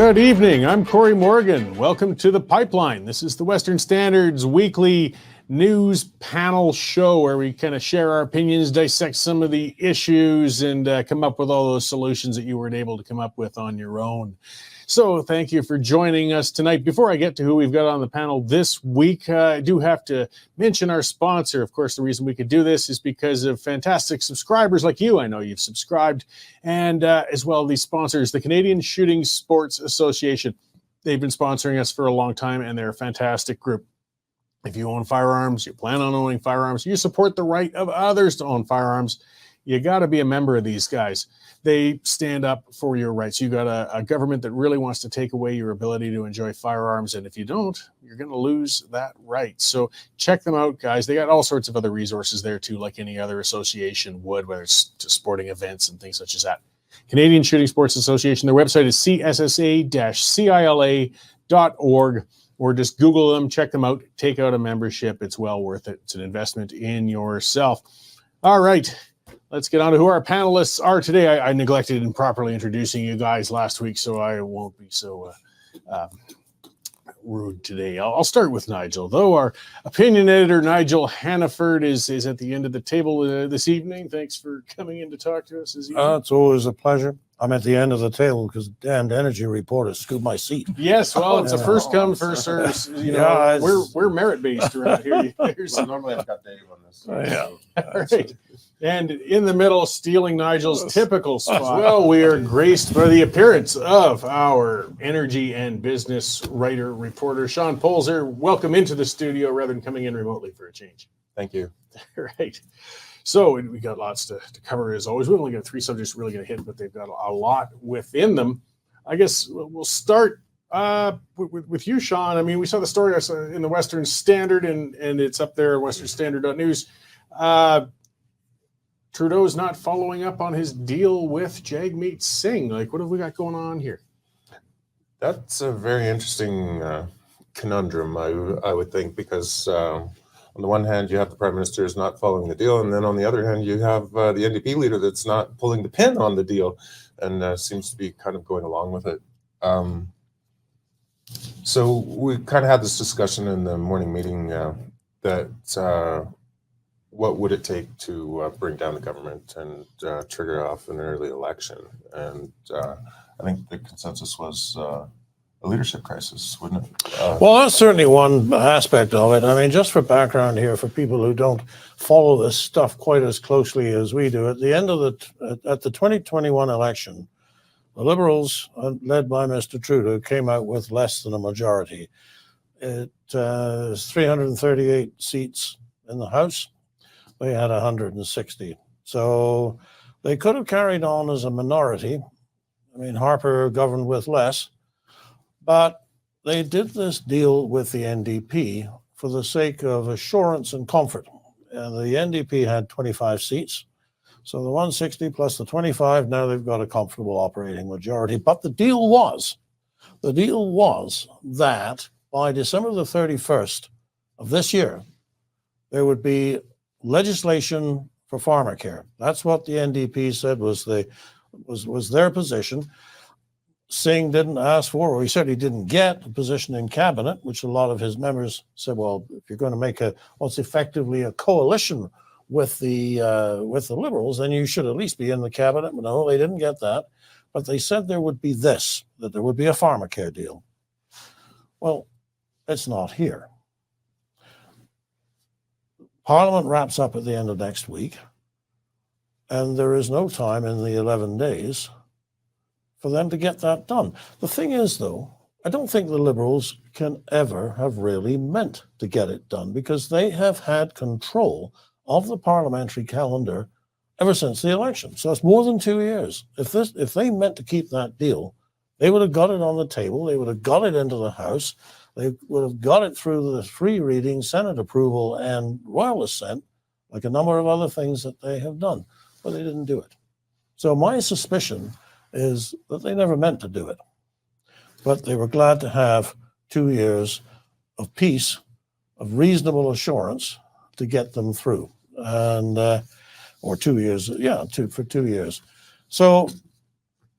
Good evening. I'm Cory Morgan. Welcome to The Pipeline. This is the Western Standard's weekly news panel show where we kind of share our opinions, dissect some of the issues, and come up with all those solutions that you weren't able to come up with on your own. So thank you for joining us tonight. Before I get to who we've got on the panel this week, I do have to mention our sponsor. Of course, the reason we could do this is because of fantastic subscribers like you. I know you've subscribed. And as well, these sponsors, the Canadian Shooting Sports Association. They've been sponsoring us for a long time, and they're a fantastic group. If you own firearms, you plan on owning firearms, you support the right of others to own firearms, you got to be a member of these guys. They stand up for your rights. You got a government that really wants to take away your ability to enjoy firearms. And if you don't, you're going to lose that right. So check them out, guys. They got all sorts of other resources there too, like any other association would, whether it's to sporting events and things such as that. Canadian Shooting Sports Association. Their website is cssa-cila.org, or just Google them, check them out, take out a membership. It's well worth it. It's an investment in yourself. All right. Let's get on to who our panelists are today. I neglected improperly introducing you guys last week, so I won't be so rude today. I'll start with Nigel. Though our opinion editor, Nigel Hannaford, is at the end of the table this evening. Thanks for coming in to talk to us. It's always a pleasure. I'm at the end of the table because damned energy reporters scooped my seat. Yes, well, it's a first come, first serve. We're merit-based around here. Normally I've got Dave on this. All right. And in the middle, stealing Nigel's typical spot. Well, we are graced by the appearance of our energy and business writer, reporter, Shaun Polczer. Welcome into the studio rather than coming in remotely for a change. Thank you. Right. So we got lots to cover as always. We've only got 3 subjects we're really going to hit, but they've got a lot within them. I guess we'll start with you, Shaun. I mean, we saw the story in the Western Standard, and it's up there, westernstandard.news. Trudeau's not following up on his deal with Jagmeet Singh. Like, what have we got going on here? That's a very interesting conundrum, I would think, because on the one hand, you have the Prime Minister is not following the deal, and then on the other hand, you have the NDP leader that's not pulling the pin on the deal and seems to be kind of going along with it. So we kind of had this discussion in the morning meeting that what would it take to bring down the government and trigger off an early election? And I think the consensus was a leadership crisis, wouldn't it? Well, that's certainly one aspect of it. I mean, just for background here, for people who don't follow this stuff quite as closely as we do, at the end of at the 2021 election, the Liberals, led by Mr. Trudeau, came out with less than a majority. It is 338 seats in the House. They had 160. So they could have carried on as a minority. I mean, Harper governed with less, but they did this deal with the NDP for the sake of assurance and comfort. And the NDP had 25 seats. So the 160 plus the 25, now they've got a comfortable operating majority. But the deal was that by December the 31st of this year, there would be legislation for pharmacare. That's what the NDP said was their position. Singh didn't ask for, or he said he didn't get a position in cabinet, which a lot of his members said, well, if you're going to make what's effectively a coalition with the Liberals, then you should at least be in the cabinet. But no, they didn't get that. But they said there would be that there would be a pharmacare deal. Well, it's not here. Parliament wraps up at the end of next week, and there is no time in the 11 days for them to get that done. The thing is, though, I don't think the Liberals can ever have really meant to get it done because they have had control of the parliamentary calendar ever since the election. So it's more than 2 years. If they meant to keep that deal, they would have got it on the table. They would have got it into the House. They would have got it through the 3 readings, Senate approval, and royal assent, like a number of other things that they have done, but they didn't do it. So my suspicion is that they never meant to do it, but they were glad to have 2 years of peace, of reasonable assurance to get them through, and or 2 years, for 2 years. So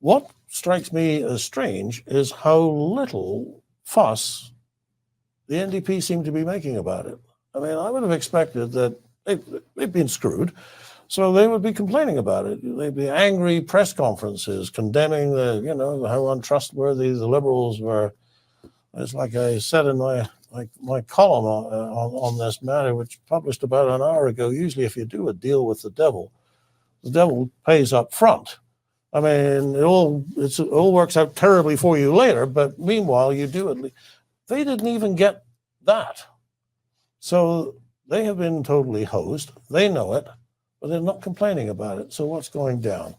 what strikes me as strange is how little fuss the NDP seem to be making about it. I mean, I would have expected that they've been screwed, so they would be complaining about it. They'd be angry press conferences condemning how untrustworthy the Liberals were. It's like I said in my column on this matter, which published about an hour ago. Usually, if you do a deal with the devil pays up front. I mean, it all works out terribly for you later, but meanwhile, you do it. They didn't even get that. So they have been totally hosed. They know it, but they're not complaining about it. So what's going down?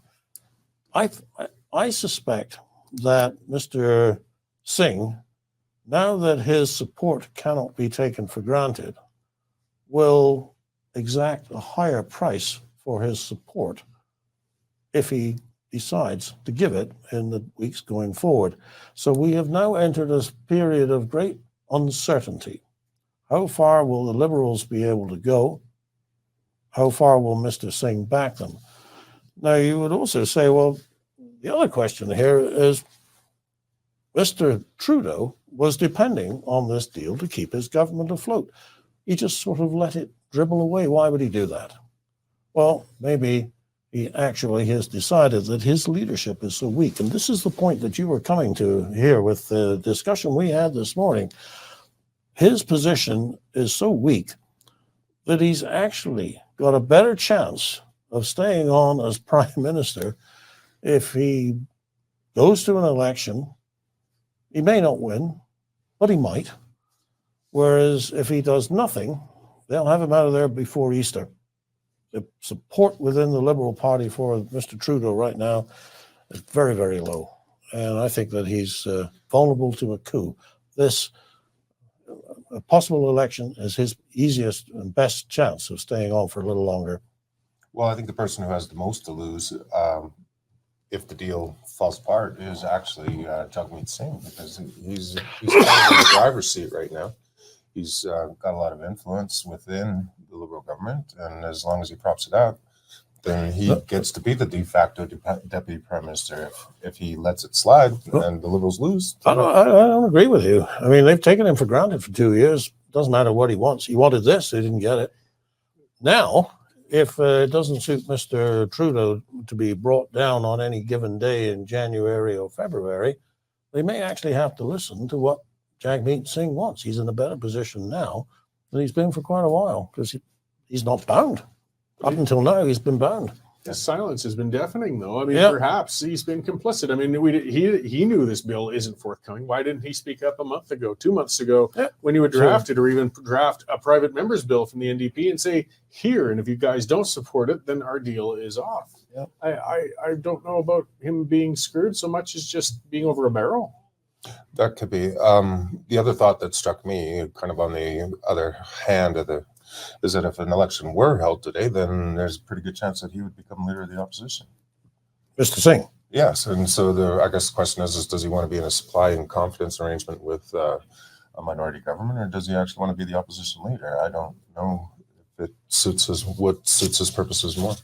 I suspect that Mr. Singh, now that his support cannot be taken for granted, will exact a higher price for his support if he decides to give it in the weeks going forward. So we have now entered a period of great uncertainty. How far will the Liberals be able to go? How far will Mr. Singh back them? Now, you would also say, well, the other question here is Mr. Trudeau was depending on this deal to keep his government afloat. He just sort of let it dribble away. Why would he do that? Well, maybe he actually has decided that his leadership is so weak. And this is the point that you were coming to here with the discussion we had this morning. His position is so weak that he's actually got a better chance of staying on as prime minister if he goes to an election. He may not win, but he might. Whereas if he does nothing, they'll have him out of there before Easter. The support within the Liberal Party for Mr. Trudeau right now is very, very low. And I think that he's vulnerable to a coup. A possible election is his easiest and best chance of staying on for a little longer. Well, I think the person who has the most to lose, if the deal falls apart, is actually Jagmeet Singh, because he's kind of in the driver's seat right now. He's got a lot of influence within the Liberal government, and as long as he props it up, then he gets to be the de facto deputy prime minister. If he lets it slide and the Liberals lose, I don't agree with you. I mean, they've taken him for granted for 2 years. Doesn't matter what he wants. He wanted this, he didn't get it. Now, if it doesn't suit Mr. Trudeau to be brought down on any given day in January or February, they may actually have to listen to what Jagmeet Singh wants. He's in a better position now than he's been for quite a while because he's not bound. Up until now, he's been bound. His silence has been deafening, though. I mean, perhaps he's been complicit. I mean, he knew this bill isn't forthcoming. Why didn't he speak up a month ago, 2 months ago, when he would draft it, or even draft a private member's bill from the NDP and say, here, and if you guys don't support it, then our deal is off. Yep. I don't know about him being screwed so much as just being over a barrel. that could be. The other thought that struck me, kind of on the other hand of is that if an election were held today, then there's a pretty good chance that he would become leader of the opposition. Mr. Singh. Yes, and so I guess the question is does he want to be in a supply and confidence arrangement with a minority government, or does he actually want to be the opposition leader? I don't know if what suits his purposes more.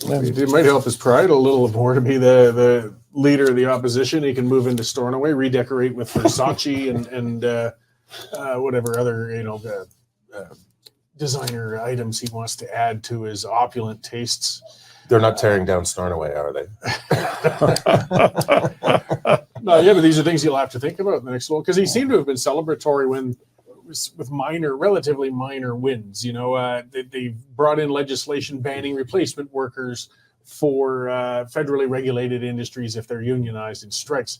It might help his pride a little more to be the leader of the opposition. He can move into Stornoway, redecorate with Versace and whatever other designer items he wants to add to his opulent tastes. They're not tearing down Stornoway, are they? No, yeah, but these are things you'll have to think about in the next one, because he seemed to have been celebratory with relatively minor wins. They brought in legislation banning replacement workers for federally regulated industries if they're unionized in strikes.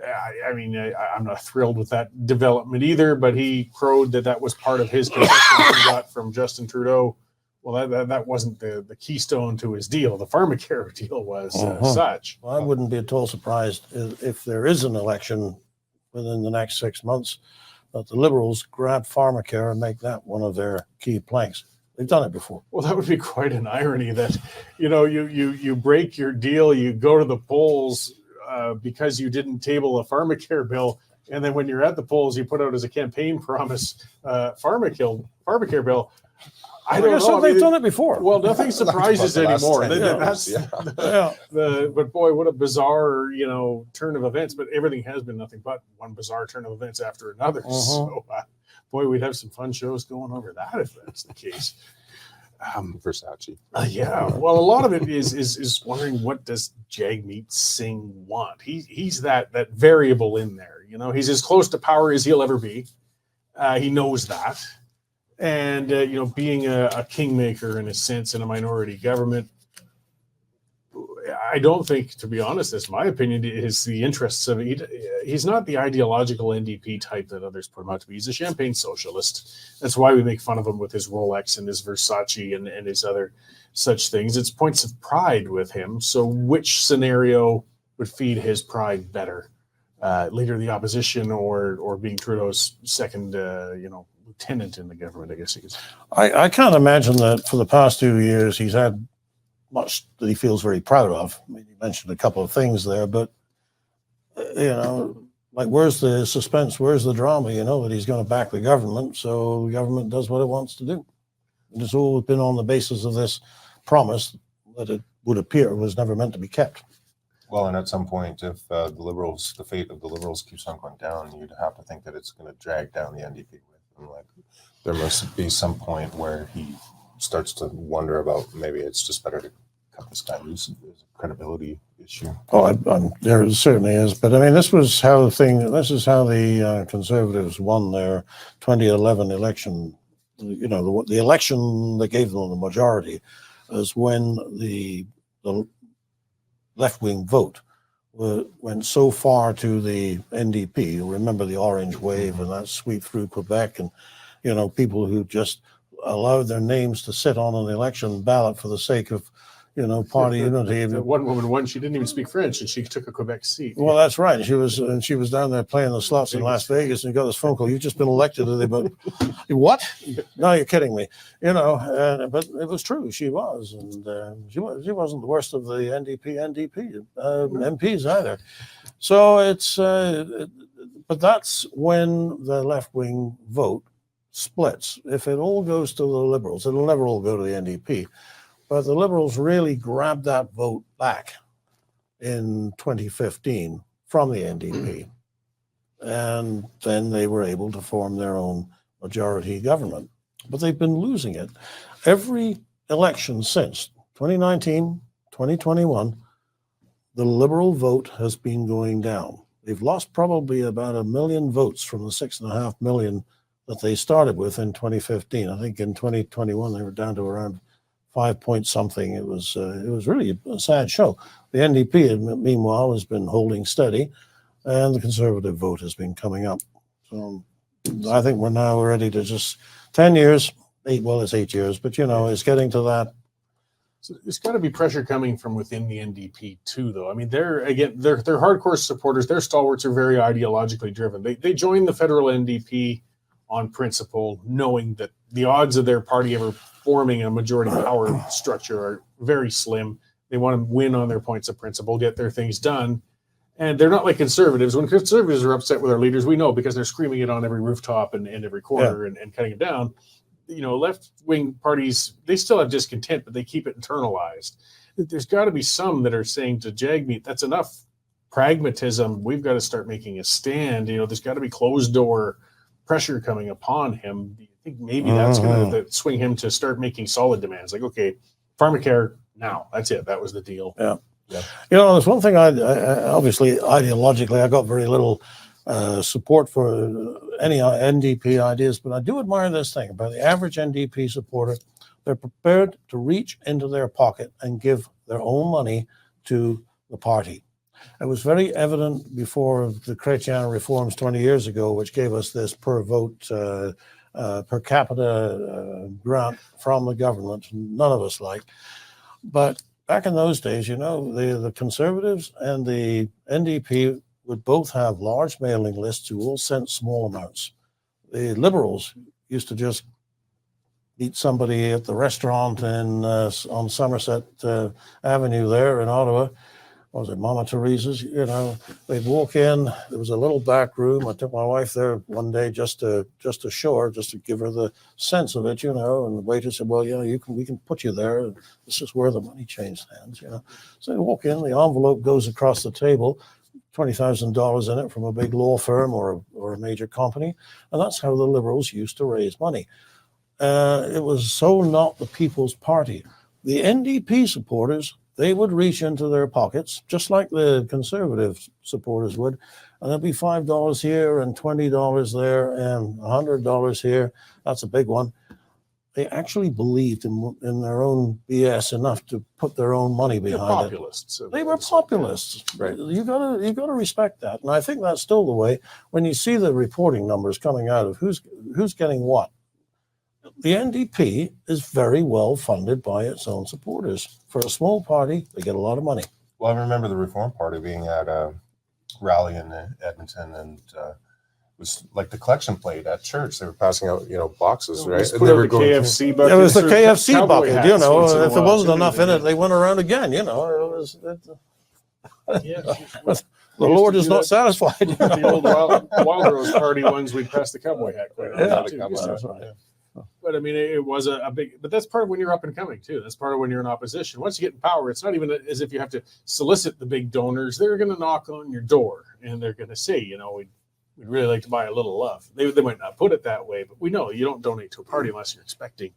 I'm not thrilled with that development either, but he crowed that was part of his concession he got from Justin Trudeau. Well, that wasn't the keystone to his deal. The pharmacare deal was such. Well, I wouldn't be at all surprised if there is an election within the next 6 months that the Liberals grab pharmacare and make that one of their key planks. They've done it before. Well, that would be quite an irony that, you break your deal, you go to the polls because you didn't table a pharmacare bill, and then when you're at the polls, you put out as a campaign promise pharmacare bill. I don't know. They've done it before. Well, nothing surprises Like the last anymore. 10 That's years, yeah. but boy, what a bizarre, turn of events. But everything has been nothing but one bizarre turn of events after another. So, boy, we'd have some fun shows going over that if that's the case. Versace. Yeah. Well, a lot of it is wondering, what does Jagmeet Singh want? He's that variable in there. He's as close to power as he'll ever be. He knows that. And, being a kingmaker in a sense in a minority government, I don't think, to be honest, that's my opinion, is the interests of it. He's not the ideological NDP type that others put him out to be. He's a champagne socialist. That's why we make fun of him with his Rolex and his Versace and his other such things. It's points of pride with him. So which scenario would feed his pride better? Leader of the opposition or being Trudeau's second, lieutenant in the government, I guess you could say. I can't imagine that for the past 2 years he's had much that he feels very proud of. I mean, you mentioned a couple of things there, but like, where's the suspense? Where's the drama? That he's going to back the government, so the government does what it wants to do. And it's all been on the basis of this promise that it would appear was never meant to be kept. Well, and at some point, if the fate of the Liberals keeps on going down, you'd have to think that it's going to drag down the NDP with them. Like, there must be some point where he starts to wonder about, maybe it's just better to cut this guy loose. There's a credibility issue. Oh, there certainly is. But I mean, this is how the Conservatives won their 2011 election. The election that gave them the majority is when the left-wing vote went so far to the NDP. You remember the Orange Wave and that sweep through Quebec, and people who just allowed their names to sit on an election ballot for the sake of party unity. The one woman won. She didn't even speak French, and she took a Quebec seat. Well, that's right. She was down there playing the slots in Las Vegas, and got this phone call. You've just been elected. But what? No, you're kidding me. But it was true. She was, and she wasn't the worst of the NDP MPs either. So it's, but that's when the left wing vote splits. If it all goes to the Liberals, it'll never all go to the NDP. But the Liberals really grabbed that vote back in 2015 from the NDP. And then they were able to form their own majority government. But they've been losing it. Every election since 2019, 2021, the Liberal vote has been going down. They've lost probably about 1 million votes from the 6.5 million that they started with in 2015. I think in 2021, they were down to around 5 point something. It was really a sad show. The NDP, meanwhile, has been holding steady, and the Conservative vote has been coming up. So I think we're now ready to just 10 years, it's 8 years, but it's getting to that. So there's got to be pressure coming from within the NDP too, though. I mean, they're hardcore supporters. Their stalwarts are very ideologically driven. They joined the federal NDP on principle, knowing that the odds of their party ever forming a majority power structure are very slim. They want to win on their points of principle, get their things done. And they're not like conservatives. When conservatives are upset with our leaders, we know, because they're screaming it on every rooftop and every corner and cutting it down. Left-wing parties, they still have discontent, but they keep it internalized. There's got to be some that are saying to Jagmeet, that's enough pragmatism. We've got to start making a stand. There's got to be closed-door pressure coming upon him. I think maybe that's going to swing him to start making solid demands. Like, okay, pharmacare now. That's it. That was the deal. Yeah. There's one thing. I obviously ideologically, I got very little support for any NDP ideas, but I do admire this thing about the average NDP supporter. They're prepared to reach into their pocket and give their own money to the party. It was very evident before the Chrétien reforms 20 years ago, which gave us this per vote, per capita grant from the government. None of us liked. But back in those days, the Conservatives and the NDP would both have large mailing lists who all sent small amounts. The Liberals used to just meet somebody at the restaurant on Somerset Avenue there in Ottawa, what was it, Mama Teresa's, you know, they'd walk in, there was a little back room. I took my wife there one day just to show her, just to give her the sense of it, you know, and the waiter said, well, you know, we can put you there. This is where the money changed hands, you know. So they walk in, the envelope goes across the table, $20,000 in it from a big law firm or a major company. And that's how the Liberals used to raise money. It was so not the People's Party. The NDP supporters, they would reach into their pockets, just like the Conservative supporters would, and there'd be $5 here and $20 there and $100 here. That's a big one. They actually believed in their own BS enough to put their own money behind it. Populists. They were populists. Right. You gotta respect that, and I think that's still the way. When you see the reporting numbers coming out of who's getting what, the NDP is very well funded by its own supporters. For a small party, they get a lot of money. Well, I remember the Reform Party being at a rally in Edmonton, and it was like the collection plate at church. They were passing out, you know, boxes, right? Put out the KFC bucket. It was the or KFC cowboy bucket, you hats know. once in a If there while, wasn't too, enough in it, they went around again, you know. Yeah. The Lord is not satisfied. You know? The old Wild Rose Party ones, we'd pass the cowboy hat quite often, too. That's right. But I mean, it was a big, but that's part of when you're up and coming too. That's part of when you're in opposition. Once you get in power, it's not even as if you have to solicit the big donors. They're going to knock on your door and they're going to say, you know, we'd really like to buy a little love. They might not put it that way, but we know you don't donate to a party unless you're expecting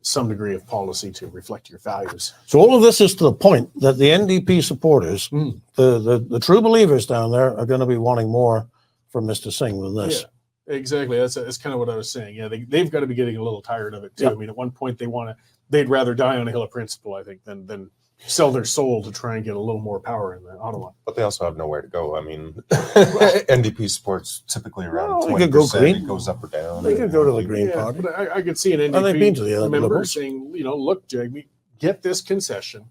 some degree of policy to reflect your values. So all of this is to the point that the NDP supporters, the true believers down there, are going to be wanting more from Mr. Singh than this. Yeah. Exactly. That's kind of what I was saying. Yeah, they've got to be getting a little tired of it too. Yep. I mean, at one point they'd rather die on a hill of principle, I think, than sell their soul to try and get a little more power in Ottawa. But they also have nowhere to go. I mean, NDP supports typically around 20%. It goes up or down. They could go to the Green Yeah, Party. but I could see an And they've been to the NDP other member Liberals. saying, you know, look, Jagmeet, get this concession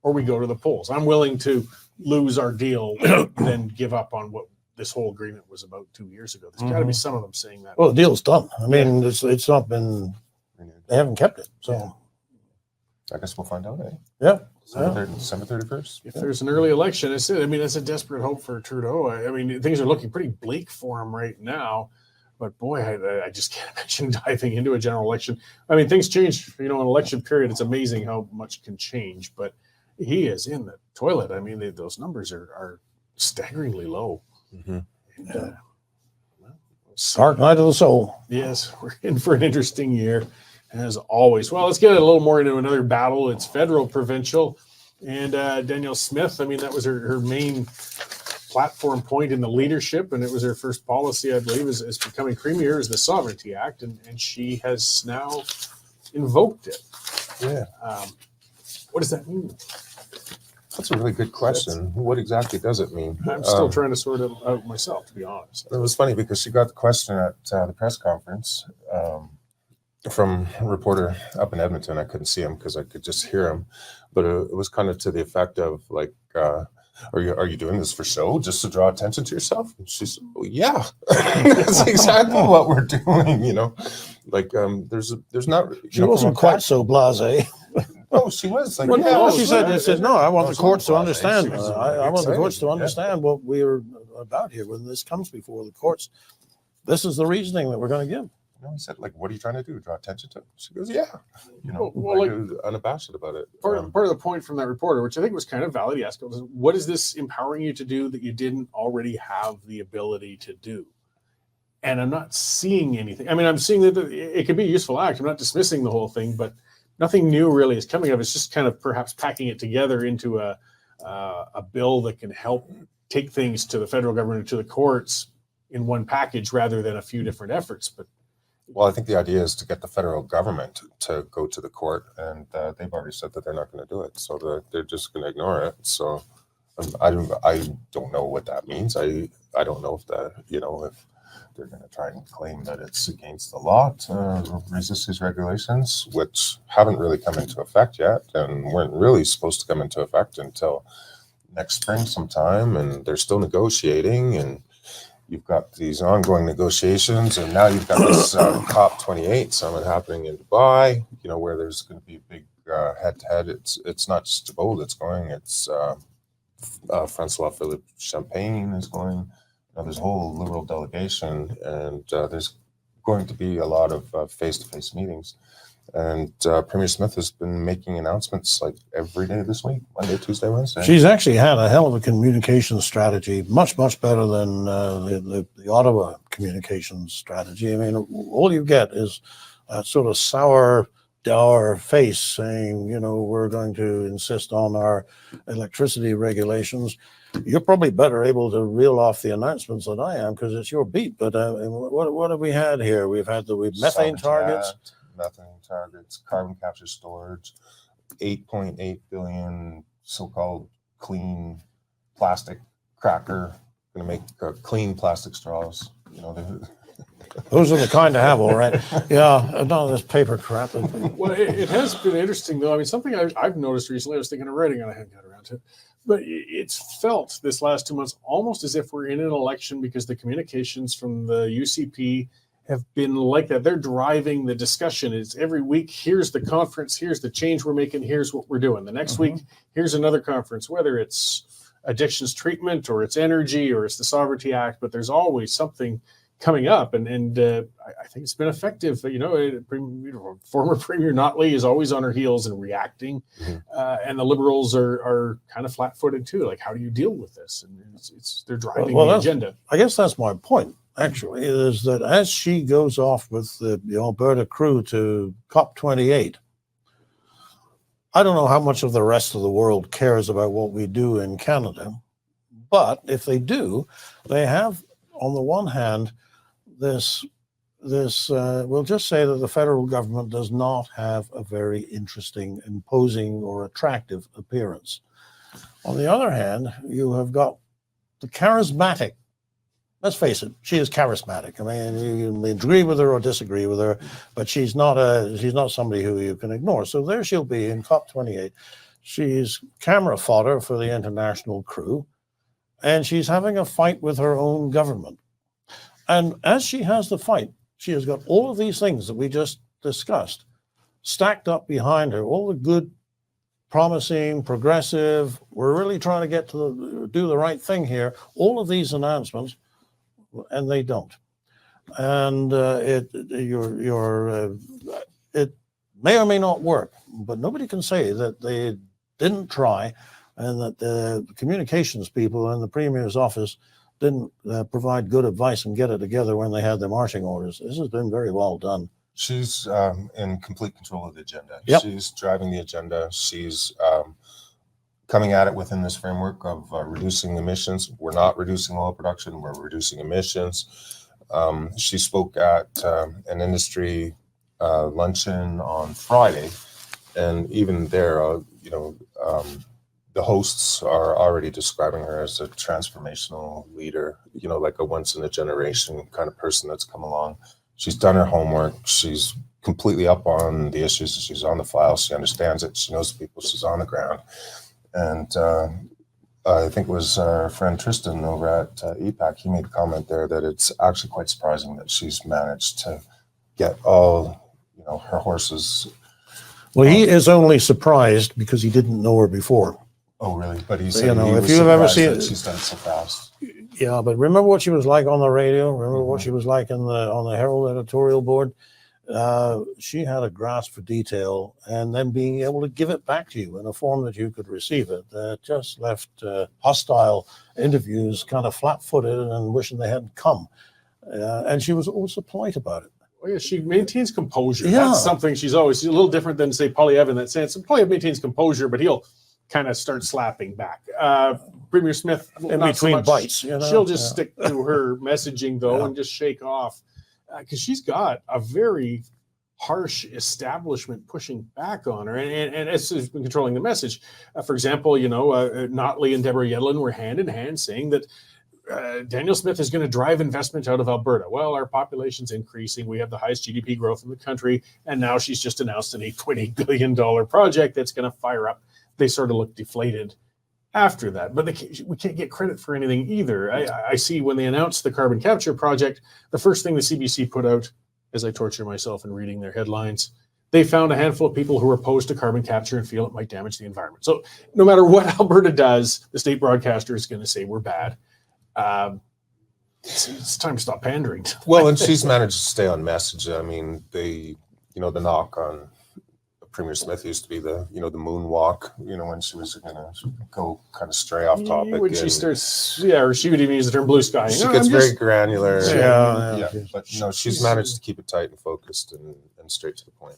or we go to the polls. I'm willing to lose our deal than give up on what this whole agreement was about 2 years ago. There's got to be some of them saying that. Well, the deal's done. I mean, it's not been, they haven't kept it. So, I guess we'll find out, eh? yeah. December 31st. If there's an early election, it's a desperate hope for Trudeau. I mean, things are looking pretty bleak for him right now. But boy, I just can't imagine diving into a general election. I mean, things change. You know, an election period, it's amazing how much can change. But he is in the toilet. I mean, those numbers are staggeringly low. Mm-hmm. And, Dark night of the soul. yes, we're in for an interesting year, as always. Well, let's get a little more into another battle. It's federal, provincial. And Danielle Smith, I mean, that was her main platform point in the leadership, and it was her first policy, I believe, as becoming premier, is the Sovereignty Act, and she has now invoked it. Yeah. What does that mean? That's a really good question. What exactly does it mean? I'm still trying to sort it out myself, to be honest. It was funny because she got the question at the press conference from a reporter up in Edmonton. I couldn't see him because I could just hear him, but it was kind of to the effect of like, "Are you doing this for show, just to draw attention to yourself?" And she said, "Well, yeah, that's exactly what we're doing." You know, like there's not. She wasn't quite so blasé. No, she was like, Well, yeah, no, she said, no, I want No, the courts to she understand. was I want the excited. courts to understand what we're about here. When this comes before the courts, this is the reasoning that we're going to give. You know, he said, like, "What are you trying to do? Draw attention to?" She goes, "Yeah." You know, Well, like, unabashed about it. Part of the point from that reporter, which I think was kind of valid, he asked, was, what is this empowering you to do that you didn't already have the ability to do? And I'm not seeing anything. I mean, I'm seeing that it could be a useful act. I'm not dismissing the whole thing, but nothing new really is coming of it. It's just kind of perhaps packing it together into a bill that can help take things to the federal government or to the courts in one package rather than a few different efforts. But well, I think the idea is to get the federal government to go to the court, and they've already said that they're not going to do it, so they're just going to ignore it. So I don't know what that means. I don't know if if they're going to try and claim that it's against the law to resist these regulations, which haven't really come into effect yet and weren't really supposed to come into effect until next spring sometime, and they're still negotiating, and you've got these ongoing negotiations, and now you've got this COP28 summit happening in Dubai, where there's going to be a big head-to-head. It's not just Djibouti that's going, it's Francois Philippe Champagne is going. There's a whole Liberal delegation, and there's going to be a lot of face-to-face meetings. And Premier Smith has been making announcements like every day this week, Monday, Tuesday, Wednesday. She's actually had a hell of a communication strategy, much better than the Ottawa communications strategy. I mean, all you get is a sort of sour, dour face saying, we're going to insist on our electricity regulations. You're probably better able to reel off the announcements than I am because it's your beat. But what have we had here? We've had the methane targets. Methane targets, carbon capture storage, 8.8 billion so-called clean plastic cracker, going to make clean plastic straws. Those are the kind to have, all right. Yeah, none of this paper crap. Well, it has been interesting, though. I mean, something I've noticed recently, I was thinking of writing and I hadn't got around to it, but it's felt this last 2 months almost as if we're in an election because the communications from the UCP have been like that. They're driving the discussion. It's every week, here's the conference, here's the change we're making, here's what we're doing. The next week, here's another conference, whether it's addictions treatment or it's energy or it's the Sovereignty Act, but there's always something coming up. And I think it's been effective. Former Premier Notley is always on her heels and reacting. And the Liberals are kind of flat-footed too. Like, how do you deal with this? And they're driving the agenda. I guess that's my point. Actually, is that as she goes off with the Alberta crew to COP28, I don't know how much of the rest of the world cares about what we do in Canada, but if they do, they have, on the one hand, this we'll just say that the federal government does not have a very interesting, imposing, or attractive appearance. On the other hand, you have got the charismatic. Let's face it, she is charismatic. I mean, you can agree with her or disagree with her, but she's not somebody who you can ignore. So there she'll be in COP28. She's camera fodder for the international crew, and she's having a fight with her own government. And as she has the fight, she has got all of these things that we just discussed stacked up behind her, all the good, promising, progressive, we're really trying to get to do the right thing here, all of these announcements, and they don't. And it may or may not work, but nobody can say that they didn't try and that the communications people in the Premier's office didn't provide good advice and get it together when they had their marching orders. This has been very well done. She's in complete control of the agenda. Yep. She's driving the agenda. She's coming at it within this framework of reducing emissions. We're not reducing oil production, we're reducing emissions. She spoke at an industry luncheon on Friday, and even there, the hosts are already describing her as a transformational leader, like a once-in-a-generation kind of person that's come along. She's done her homework. She's completely up on the issues. She's on the file. She understands it. She knows the people. She's on the ground. And I think it was our friend Tristan over at EPAC. He made a comment there that it's actually quite surprising that she's managed to get all, her horses. Well, he is only surprised because he didn't know her before. Oh, really? But he said if you've ever seen it, she's done it so fast. Yeah, but remember what she was like on the radio? Remember what she was like on the Herald editorial board? She had a grasp for detail, and then being able to give it back to you in a form that you could receive it. Just left hostile interviews kind of flat-footed and wishing they hadn't come. And she was also polite about it. Oh, yeah, she maintains composure. Yeah. That's something she's a little different than, say, Polyev in that sense. Polyev maintains composure, but he'll kind of start slapping back. Premier Smith, in not between so much. bites, She'll just stick to her messaging, though, and just shake off. Because she's got a very harsh establishment pushing back on her, and as has been controlling the message. For example, Notley and Deborah Yedlin were hand in hand saying that Daniel Smith is going to drive investment out of Alberta. Well, our population's increasing. We have the highest GDP growth in the country, and now she's just announced an $8.8 billion project that's going to fire up. They sort of look deflated after that, but we can't get credit for anything either. I see when they announced the carbon capture project, the first thing the CBC put out, as I torture myself in reading their headlines, they found a handful of people who were opposed to carbon capture and feel it might damage the environment. So no matter what Alberta does, the state broadcaster is going to say we're bad. It's time to stop pandering. Well, and she's managed to stay on message. I mean, the knock on Premier Smith used to be the moonwalk, when she was going to go kind of stray off topic. When she starts, or she would even use the term blue sky. She gets very granular. Yeah. But she's managed to keep it tight and focused and straight to the point.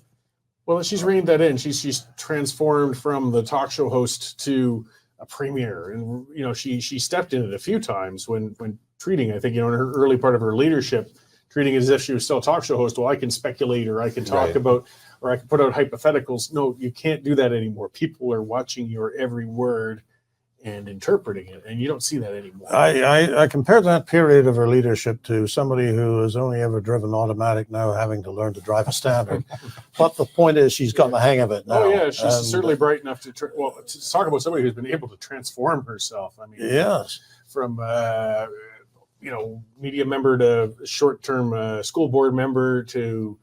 Well, she's reined that in. She's transformed from the talk show host to a premier, and she stepped in it a few times when treating, I think, in her early part of her leadership, treating it as if she was still a talk show host. Well, I can speculate, or I can talk about, or I can put out hypotheticals. No, you can't do that anymore. People are watching your every word and interpreting it, and you don't see that anymore. I compare that period of her leadership to somebody who has only ever driven automatic, now having to learn to drive a standard. But the point is, she's got the hang of it now. Oh yeah, she's certainly bright enough to to talk about somebody who's been able to transform herself. I mean, yes, from media member to short-term school board member to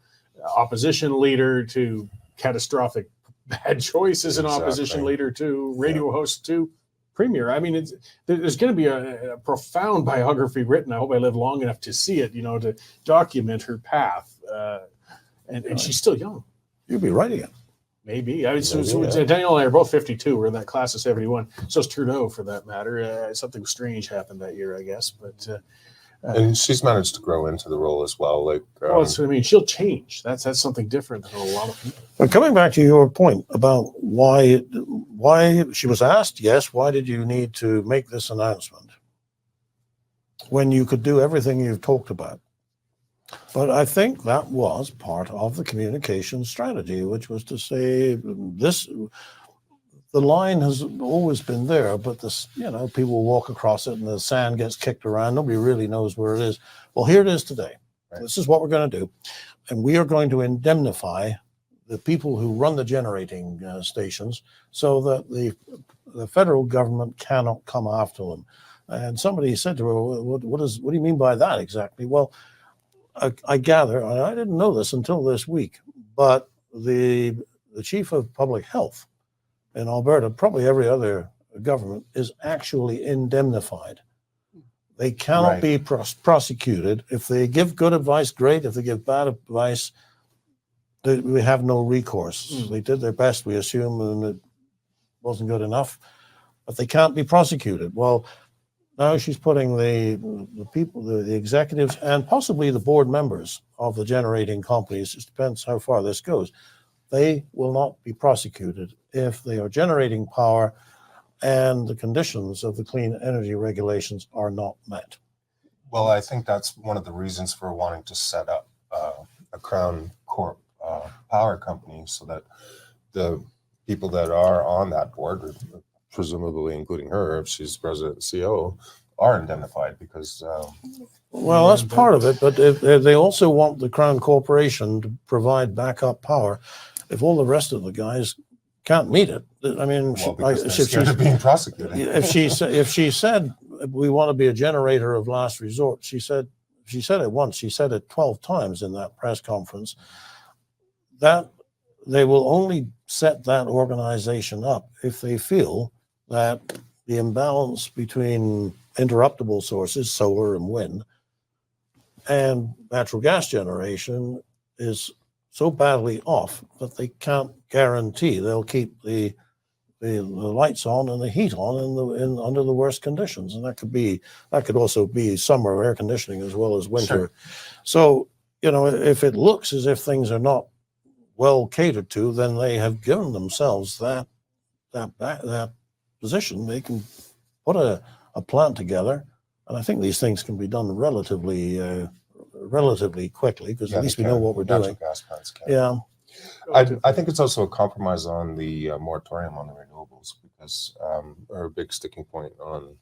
opposition leader to catastrophic bad choice as an opposition leader to radio host to premier. I mean, there's going to be a profound biography written. I hope I live long enough to see it, to document her path. And she's still young. You'll be writing it. Maybe. Daniel and I are both 52. We're in that class of 71. So is Trudeau, for that matter. Something strange happened that year, I guess. But and she's managed to grow into the role as well. That's what I mean. She'll change. That's something different than a lot of people. But coming back to your point about why she was asked, yes, why did you need to make this announcement when you could do everything you've talked about? But I think that was part of the communication strategy, which was to say the line has always been there, but people walk across it and the sand gets kicked around. Nobody really knows where it is. Well, here it is today. Right. This is what we're going to do. And we are going to indemnify the people who run the generating stations so that the federal government cannot come after them. And somebody said to her, what do you mean by that exactly? Well, I gather, and I didn't know this until this week, but the chief of public health in Alberta, probably every other government, is actually indemnified. They cannot be prosecuted. If they give good advice, great. If they give bad advice, we have no recourse. They did their best, we assume, and it wasn't good enough, but they can't be prosecuted. Well, now she's putting the people, the executives, and possibly the board members of the generating companies, it depends how far this goes, they will not be prosecuted if they are generating power and the conditions of the clean energy regulations are not met. Well, I think that's one of the reasons for wanting to set up a Crown Corp power company, so that the people that are on that board, presumably including her, if she's president and CEO, are indemnified because... well, that's part of it, but if they also want the Crown Corporation to provide backup power. If all the rest of the guys can't meet it, I mean, if she's being prosecuted. If she said we want to be a generator of last resort, she said it once. She said it 12 times in that press conference. That they will only set that organization up if they feel that the imbalance between interruptible sources, solar and wind, and natural gas generation is so badly off that they can't guarantee they'll keep the lights on and the heat on under the worst conditions. And that could also be summer air conditioning as well as winter. Sure. So, if it looks as if things are not well catered to, then they have given themselves that position. They can put a plant together, and I think these things can be done relatively quickly, because at least we know what we're doing. Gas plants can. Yeah, I think it's also a compromise on the moratorium on the renewables, because or a big sticking point on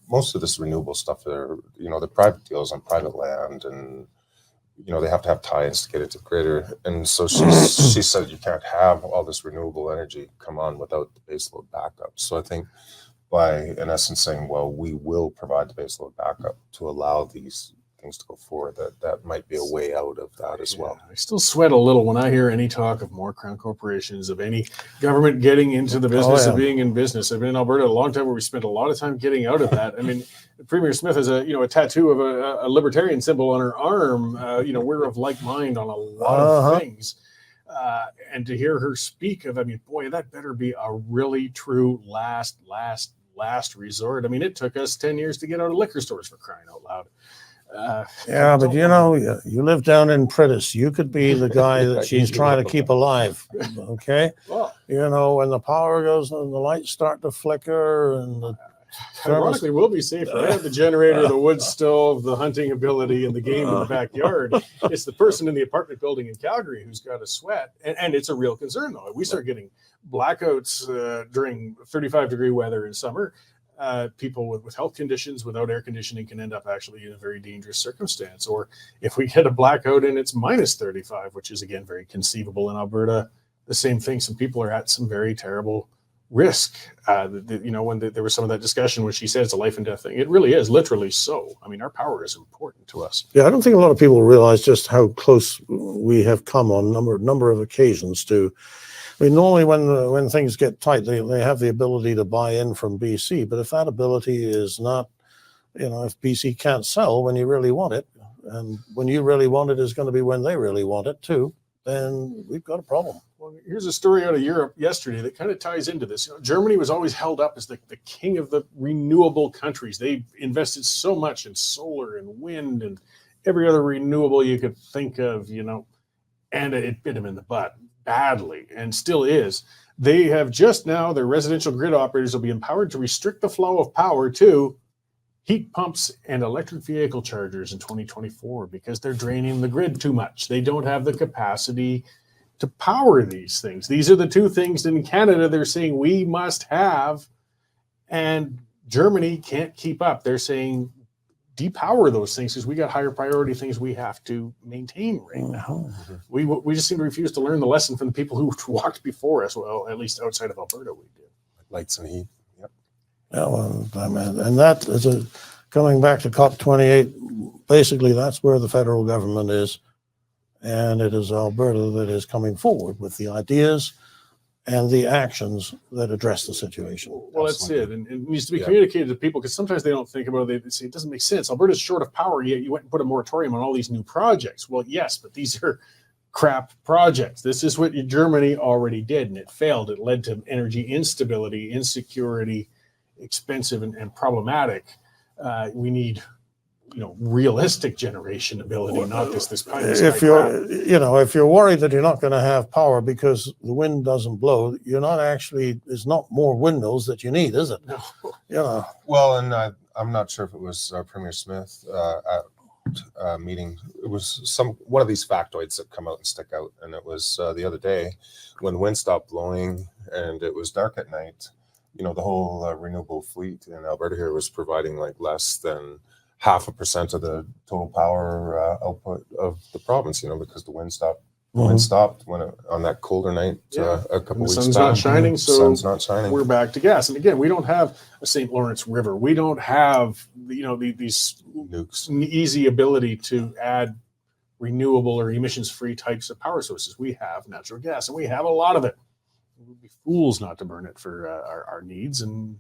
most of this renewable stuff. The private deals on private land, and they have to have tie-ins to get it to the grid. And so she said you can't have all this renewable energy come on without the baseload backup. So I think by, in essence, saying, well, we will provide the baseload backup to allow these things to go forward, that might be a way out of that as well. I still sweat a little when I hear any talk of more crown corporations, of any government getting into the business of being in business. I've been in Alberta a long time, where we spent a lot of time getting out of that. I mean, Premier Smith has a tattoo of a libertarian symbol on her arm. We're of like mind on a lot of things. And to hear her speak of, I mean, boy, that better be a really true last resort. I mean, it took us 10 years to get out of liquor stores, for crying out loud. But you live down in Prentice. You could be the guy that she's trying to keep alive. Okay. Well, when the power goes and the lights start to flicker and the ironically, we'll be safer. I have the generator, the wood stove, the hunting ability, and the game in the backyard. It's the person in the apartment building in Calgary who's got a sweat. And it's a real concern, though. We start getting blackouts during 35-degree weather in summer. People with health conditions without air conditioning can end up actually in a very dangerous circumstance. Or if we get a blackout and it's minus 35, which is, again, very conceivable in Alberta, the same thing. Some people are at some very terrible risk. When there was some of that discussion where she said it's a life and death thing, it really is literally so. I mean, our power is important to us. Yeah, I don't think a lot of people realize just how close we have come on a number of occasions to. I mean, normally when things get tight, they have the ability to buy in from BC. But if that ability is not, if BC can't sell when you really want it, and when you really want it is going to be when they really want it too, then we've got a problem. Well, here's a story out of Europe yesterday that kind of ties into this. Germany was always held up as the king of the renewable countries. They invested so much in solar and wind and every other renewable you could think of, and it bit them in the butt badly, and still is. They have just now, their residential grid operators will be empowered to restrict the flow of power to heat pumps and electric vehicle chargers in 2024 because they're draining the grid too much. They don't have the capacity to power these things. These are the two things in Canada they're saying we must have, and Germany can't keep up. They're saying depower those things because we got higher priority things we have to maintain right now. We just seem to refuse to learn the lesson from the people who walked before us. Well, at least outside of Alberta, we did. Lights and heat. Yep. Yeah, well, and that is coming back to COP28. Basically, that's where the federal government is, and it is Alberta that is coming forward with the ideas and the actions that address the situation. Well, that's it. And it needs to be communicated to people because sometimes they don't think about it. They say it doesn't make sense. Alberta's short of power, yet you went and put a moratorium on all these new projects. Well, yes, but these are crap projects. This is what Germany already did, and it failed. It led to energy instability, insecurity, expensive and problematic. We need realistic generation ability, not this pie. If you're worried that you're not going to have power because the wind doesn't blow, it's not more windmills that you need, is it? No. Well, and I'm not sure if it was Premier Smith at meeting. It was one of these factoids that come out and stick out, and it was the other day when the wind stopped blowing and it was dark at night. The whole renewable fleet in Alberta here was providing like less than 0.5% of the total power output of the province, because the wind stopped. The wind stopped on that colder night a couple weeks back. The sun's not shining, so sun's not shining. We're back to gas. And again, we don't have a St. Lawrence River. We don't have these nukes, easy ability to add renewable or emissions-free types of power sources. We have natural gas, and we have a lot of it. We'd be fools not to burn it for our needs, and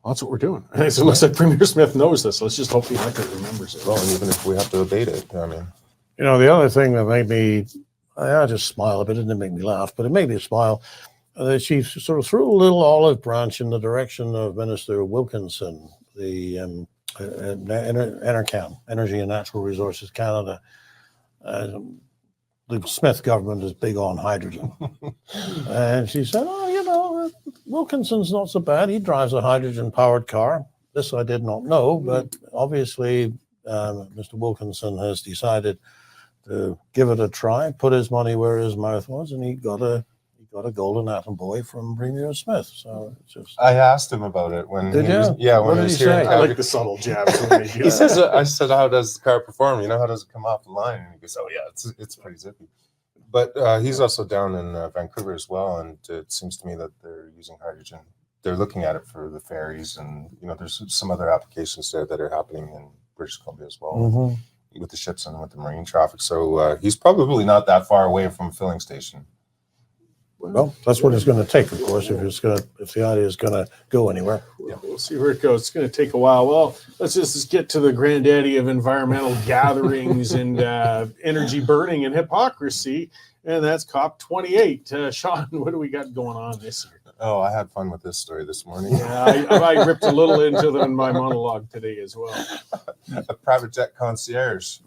that's what we're doing. And so it looks like Premier Smith knows this. Let's just hope the electorate remembers it. Well, and even if we have to abate it, I mean. The other thing that made me, I just smile a bit, it didn't make me laugh, but it made me smile. She sort of threw a little olive branch in the direction of Minister Wilkinson, the ENERCAN, Energy and Natural Resources Canada. The Smith government is big on hydrogen. And she said, Wilkinson's not so bad. He drives a hydrogen-powered car. This I did not know, but obviously Mr. Wilkinson has decided to give it a try, put his money where his mouth was, and he got a golden atom boy from Premier Smith. So it's just. I asked him about it when did he you? was, yeah, when what he did was he here. say? I like the subtle jabs. He says, I said, how does the car perform? How does it come off the line? And he goes, oh yeah, it's pretty zippy. But he's also down in Vancouver as well, and it seems to me that they're using hydrogen. They're looking at it for the ferries, and there's some other applications there that are happening British Columbia as well, Mm-hmm. with the ships and with the marine traffic. So he's probably not that far away from a filling station. Well, that's what it's going to take, of course, if the idea is going to go anywhere. We'll see where it goes. It's going to take a while. Well, let's just get to the granddaddy of environmental gatherings and energy burning and hypocrisy, and that's COP28. Sean, what do we got going on this year? Oh, I had fun with this story this morning. Yeah, I ripped a little into them in my monologue today as well. A private jet concierge,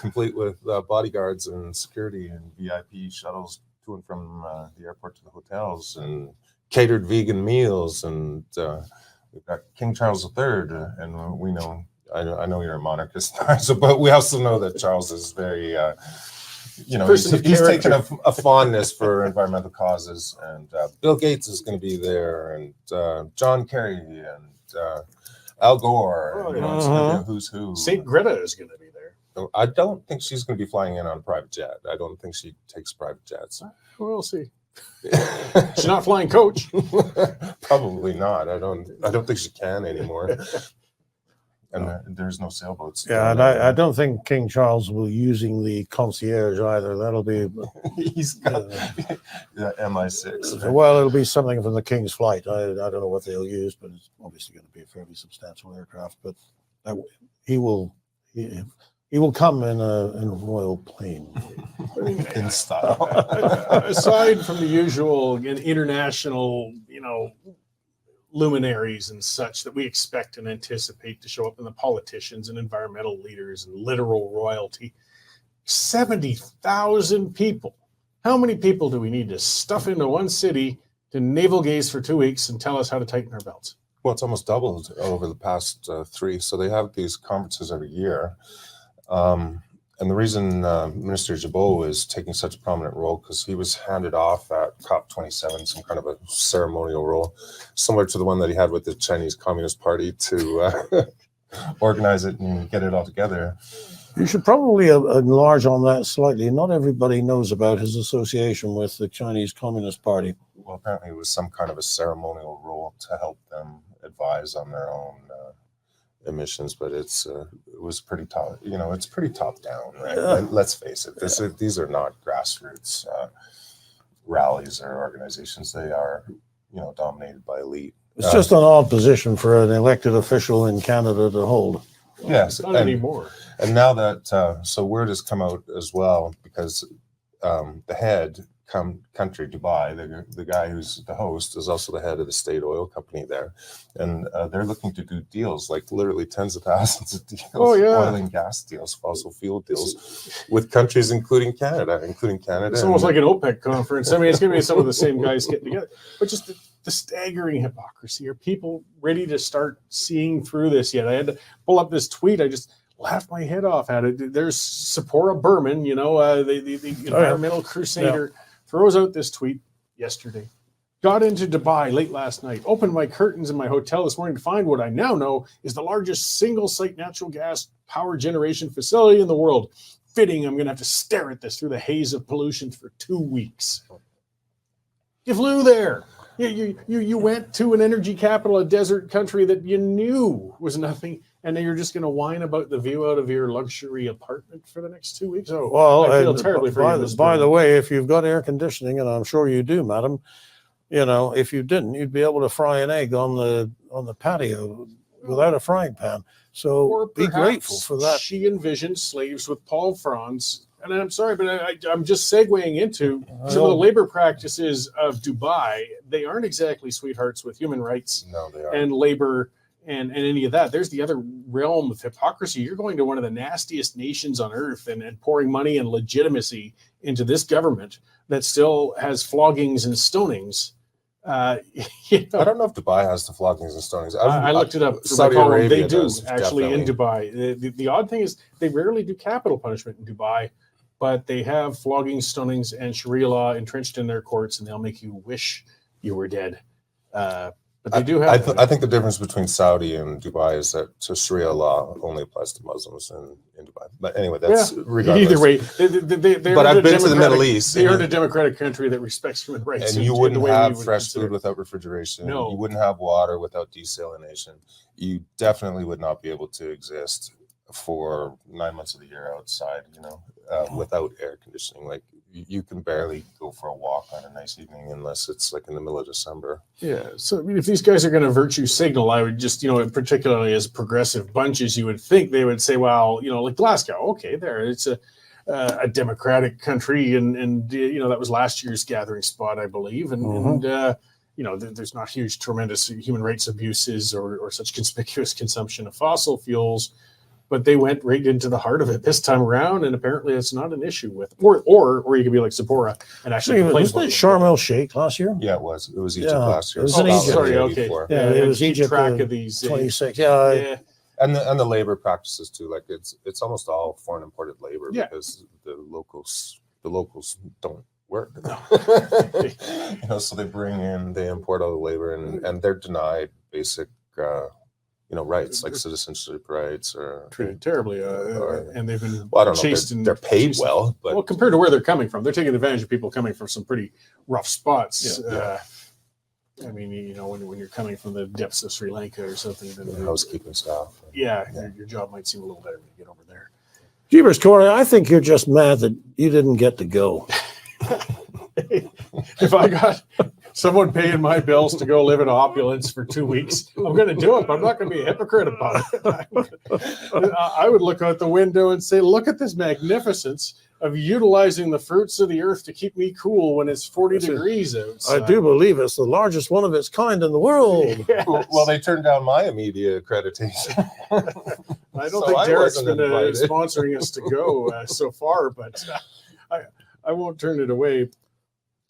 complete with bodyguards and security and VIP shuttles to and from the airport to the hotels, and catered vegan meals, and we've got King Charles III, and we know, I know you're a monarchist, but we also know that Charles is very, he's taken a fondness for environmental causes, and Bill Gates is going to be there, and John Kerry, and Al Gore, it's going to be a who's who. St. Greta is going to be there. I don't think she's going to be flying in on a private jet. I don't think she takes private jets. We'll see. She's not flying coach. Probably not. I don't think she can anymore. And there's no sailboats. Yeah, and I don't think King Charles will be using the concierge either. That'll be he's got the MI6. Well, it'll be something from the King's flight. I don't know what they'll use, but it's obviously going to be a fairly substantial aircraft. But he will come in a royal plane. In style. Aside from the usual international, luminaries and such that we expect and anticipate to show up in the politicians and environmental leaders and literal royalty, 70,000 people. How many people do we need to stuff into one city to navel gaze for 2 weeks and tell us how to tighten our belts? Well, it's almost doubled over the past 3. So they have these conferences every year. And the reason Minister Jabot is taking such a prominent role, because he was handed off at COP27, some kind of a ceremonial role, similar to the one that he had with the Chinese Communist Party to organize it and get it all together. You should probably enlarge on that slightly. Not everybody knows about his association with the Chinese Communist Party. Well, apparently it was some kind of a ceremonial role to help them advise on their own emissions, but it was pretty top. It's pretty top down, right? Let's face it. These are not grassroots rallies or organizations. They are, dominated by elite. It's just an odd position for an elected official in Canada to hold. Yes, not anymore. And now that so word has come out as well, because the head country, Dubai, the guy who's the host is also the head of the state oil company there, and they're looking to do deals, like literally tens of thousands of deals, oil and gas deals, fossil fuel deals, with countries including Canada. It's almost like an OPEC conference. I mean, it's going to be some of the same guys getting together, but just the staggering hypocrisy. Are people ready to start seeing through this yet? I had to pull up this tweet. I just laughed my head off at it. There's Sephora Berman, the environmental crusader, throws out this tweet yesterday. Got into Dubai late last night. Opened my curtains in my hotel this morning to find what I now know is the largest single-site natural gas power generation facility in the world. Fitting, I'm going to have to stare at this through the haze of pollution for 2 weeks. You flew there. You went to an energy capital, a desert country that you knew was nothing, and then you're just going to whine about the view out of your luxury apartment for the next 2 weeks? Oh, well, I feel terribly for you. By the way, if you've got air conditioning, and I'm sure you do, madam, if you didn't, you'd be able to fry an egg on the patio without a frying pan. So be grateful for that. She envisioned slaves with Paul Franz. And I'm sorry, but I'm just segueing into some of the labor practices of Dubai. They aren't exactly sweethearts with human rights and labor and any of that. There's the other realm of hypocrisy. You're going to one of the nastiest nations on earth and pouring money and legitimacy into this government that still has floggings and stonings. I don't know if Dubai has the floggings and stonings. I looked it up. Saudi Arabia they do does, actually definitely. in Dubai. The odd thing is they rarely do capital punishment in Dubai, but they have floggings, stonings, and Sharia law entrenched in their courts, and they'll make you wish you were dead. But they do have. I think the difference between Saudi and Dubai is that Sharia law only applies to Muslims in Dubai. But anyway, that's regardless. Either way. But I've been to the Middle East. They are a democratic country that respects human rights. And you wouldn't have fresh food without refrigeration. No. You wouldn't have water without desalination. You definitely would not be able to exist for 9 months of the year outside, without air conditioning. Like you can barely go for a walk on a nice evening unless it's like in the middle of December. Yeah. So, I mean, if these guys are going to virtue signal, I would just, particularly as progressive bunches, you would think they would say, well, like Glasgow, okay, it's a democratic country. And that was last year's gathering spot, I believe. And there's not tremendous human rights abuses or such conspicuous consumption of fossil fuels. But they went right into the heart of it this time around, and apparently it's not an issue with or you could be like Sephora and actually complain wasn't it Sharm el Sheikh last year? Yeah, it was Egypt last year. It was in Egypt. Sorry, okay. Yeah, it was Egypt. Track of these 26. Yeah. And the labor practices too. Like it's almost all foreign imported labor because the locals don't work. No. So they import all the labor and they're denied basic rights like citizenship rights or treated terribly, and they've been I don't chased. They're paid well, but compared to where they're coming from, they're taking advantage of people coming from some pretty rough spots. I mean, when you're coming from the depths of Sri Lanka or something, then housekeeping staff. Your job might seem a little better when you get over there. Jeebers, Cory, I think you're just mad that you didn't get to go. If I got someone paying my bills to go live in opulence for 2 weeks, I'm going to do it, but I'm not going to be a hypocrite about it. I would look out the window and say, look at this magnificence of utilizing the fruits of the earth to keep me cool when it's 40 degrees outside. I do believe it's the largest one of its kind in the world. Yes. Well, they turned down my media accreditation. I don't think Derek's been sponsoring us to go so far, but I won't turn it away.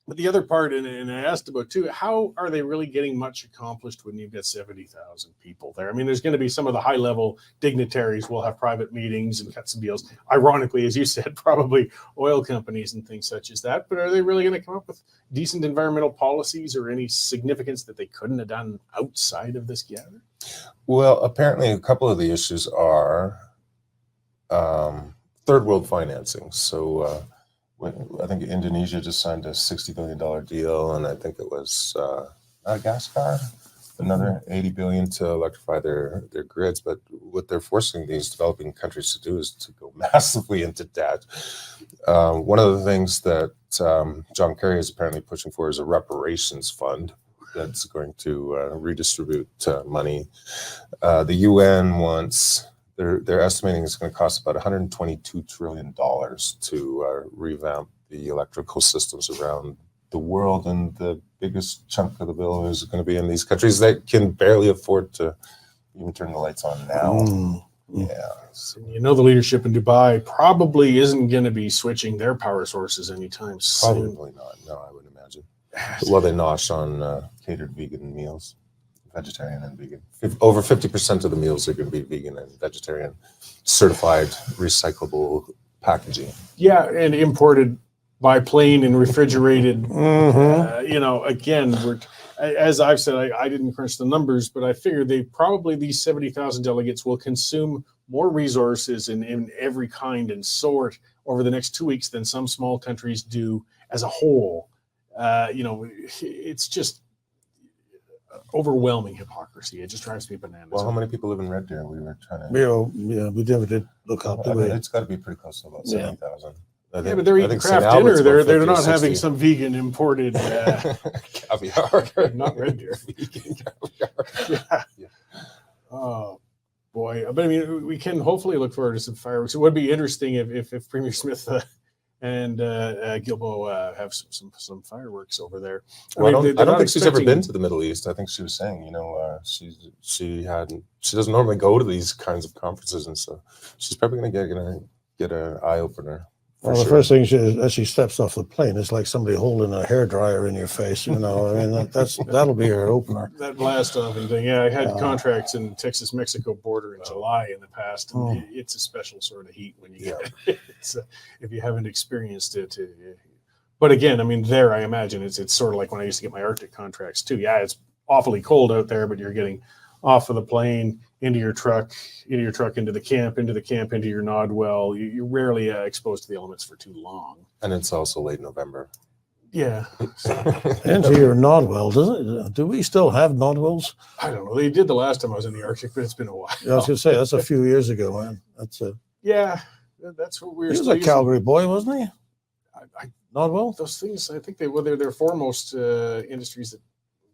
But the other part, and I asked about too, how are they really getting much accomplished when you've got 70,000 people there? I mean, there's going to be some of the high-level dignitaries will have private meetings and cut some deals. Ironically, as you said, probably oil companies and things such as that. But are they really going to come up with decent environmental policies or any significance that they couldn't have done outside of this gathering? Well, apparently a couple of the issues are third world financing. So I think Indonesia just signed a $60 billion deal, and I think it was Madagascar, another $80 billion to electrify their grids. But what they're forcing these developing countries to do is to go massively into debt. One of the things that John Kerry is apparently pushing for is a reparations fund that's going to redistribute money. The UN wants. They're estimating it's going to cost about $122 trillion to revamp the electrical systems around the world, and the biggest chunk of the bill is going to be in these countries that can barely afford to even turn the lights on now. Yeah, so, the leadership in Dubai probably isn't going to be switching their power sources anytime soon. Probably not. No, I would imagine. Well, they nosh on catered vegan meals. Vegetarian and vegan. Over 50% of the meals are going to be vegan and vegetarian, certified recyclable packaging. Yeah, and imported by plane and refrigerated. Again, as I've said, I didn't crunch the numbers, but I figured these 70,000 delegates will consume more resources in every kind and sort over the next 2 weeks than some small countries do as a whole. It's just overwhelming hypocrisy. It just drives me bananas. Well, how many people live in Red Deer? We were trying to. We never did look up. It's got to be pretty close to about 70,000. Yeah, but they're eating craft dinner. They're not having some vegan imported caviar. Not Red Deer. Vegan caviar. Yeah. Oh boy! But I mean, we can hopefully look forward to some fireworks. It would be interesting if Premier Smith and Guilbeault have some fireworks over there. Well, I don't think she's ever been to the Middle East. I think she was saying, she doesn't normally go to these kinds of conferences, and so she's probably going to get an eye opener. Well, the first thing as she steps off the plane, it's like somebody holding a hairdryer in your face. That'll be her opener. That blast off and thing. Yeah, I had contracts in Texas-Mexico border in July in the past, and it's a special sort of heat when you get it. If you haven't experienced it. But again, I mean, there I imagine it's sort of like when I used to get my Arctic contracts too. Yeah, it's awfully cold out there, but you're getting off of the plane, into your truck, into the camp, into your nod well. You're rarely exposed to the elements for too long. And it's also late November. Yeah. Into your Nodwell, doesn't it? Do we still have Nodwells? I don't know. They did the last time I was in the Arctic, but it's been a while. I was going to say, that's a few years ago, man. Yeah, that's what we were He was still a using. Calgary boy, wasn't he? I, Nodwell? those things, I think they're foremost industries that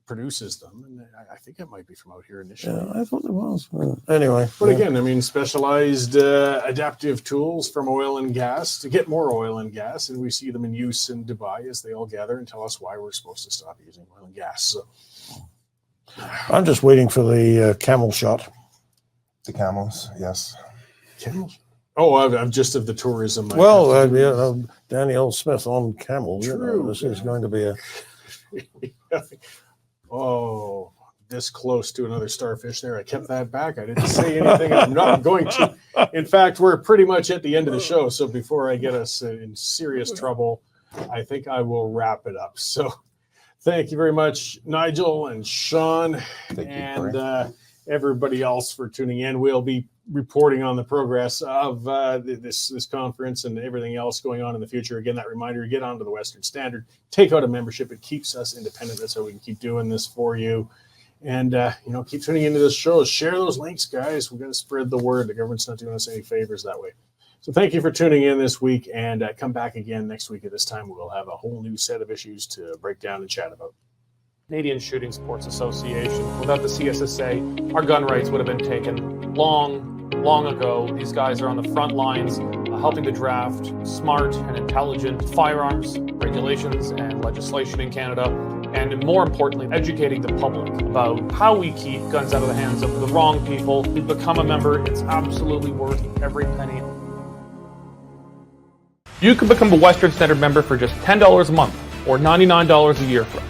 produces them, and I think it might be from out here initially. Yeah, I thought it was. Anyway. But again, I mean, specialized adaptive tools from oil and gas to get more oil and gas, and we see them in use in Dubai as they all gather and tell us why we're supposed to stop using oil and gas. So I'm just waiting for the camel shot. The camels, yes. camels. Oh, I'm just of the tourism. Well, Danielle Smith on camel. True. This is going to be a. Oh, this close to another starfish there. I kept that back. I didn't say anything. I'm not going to. In fact, we're pretty much at the end of the show. So before I get us in serious trouble, I think I will wrap it up. So thank you very much, Nigel and Shaun, and everybody else for tuning in. We'll be reporting on the progress of this conference and everything else going on in the future. Again, that reminder, get onto the Western Standard, take out a membership. It keeps us independent. That's how we can keep doing this for you. And, keep tuning into this show. Share those links, guys. We've got to spread the word. The government's not doing us any favors that way. So thank you for tuning in this week, and come back again next week at this time. We'll have a whole new set of issues to break down and chat about. Canadian Shooting Sports Association. Without the CSSA, our gun rights would have been taken long ago. These guys are on the front lines helping to draft smart and intelligent firearms regulations and legislation in Canada, and more importantly, educating the public about how we keep guns out of the hands of the wrong people. To become a member, it's absolutely worth every penny. You can become a Western Standard member for just $10 a month or $99 a year for